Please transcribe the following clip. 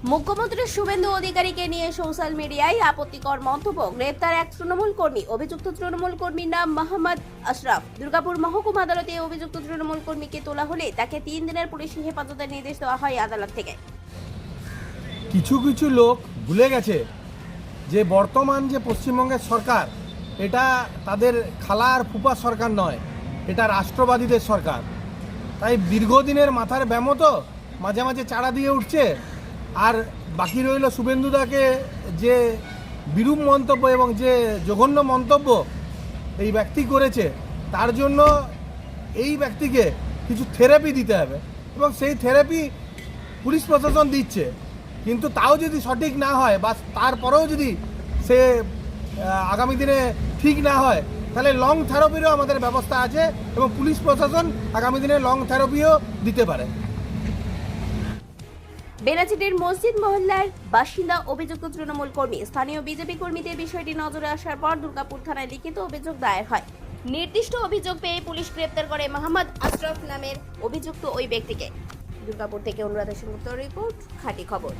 মুখ্যমন্ত্রী শুভেন্দু অধিকারীকে নিয়ে সোশ্যাল মিডিয়ায় আপত্তিকর মন্তব্য। গ্রেপ্তার এক তৃণমূল কর্মী। অভিযুক্ত তৃণমূল কর্মীর নাম মোহাম্মদ আশরাফ। দুর্গাপুর মহকুমা আদালতে অভিযুক্ত তৃণমূল কর্মীকে তোলা হলে তাকে 3 দিনের পুলিশি হেফাজতের নির্দেশ দেওয়া হয় আদালত থেকে। কিছু কিছু লোক ভুলে গেছে যে বর্তমান যে পশ্চিমবঙ্গের সরকার, এটা তাদের খালা আর ফুপা সরকার নয়, এটা রাষ্ট্রবাদীদের সরকার। তাই দীর্ঘদিনের মাথার ব্যামো তো মাঝে মাঝে চাড়া দিয়ে উঠছে। আর বাকি রইল শুভেন্দুদাকে যে বিরূপ মন্তব্য এবং যে জঘন্য মন্তব্য এই ব্যক্তি করেছে, তার জন্য এই ব্যক্তিকে কিছু থেরাপি দিতে হবে এবং সেই থেরাপি পুলিশ প্রশাসন দিচ্ছে। কিন্তু তাও যদি সঠিক না হয় বা তারপরেও যদি সে আগামী দিনে ঠিক না হয়, তাহলে লং থেরাপিরও আমাদের ব্যবস্থা আছে এবং পুলিশ প্রশাসন আগামী দিনে লং থেরাপিও দিতে পারে। বেনাচিটির মসজিদ মহল্লার বাসিন্দা অভিযুক্ত তৃণমূল কর্মী। স্থানীয় বিজেপি কর্মীদের বিষয়টি নজরে আসার পর দুর্গাপুর থানায় লিখিত অভিযোগ দায়ের হয়। নির্দিষ্ট অভিযোগ পেয়ে পুলিশ গ্রেপ্তার করে মোহাম্মদ আশরাফ নামের অভিযুক্ত ওই ব্যক্তিকে। দুর্গাপুর থেকে অনুরাধা সেনগুপ্তর রিপোর্ট, খাঁটি খবর।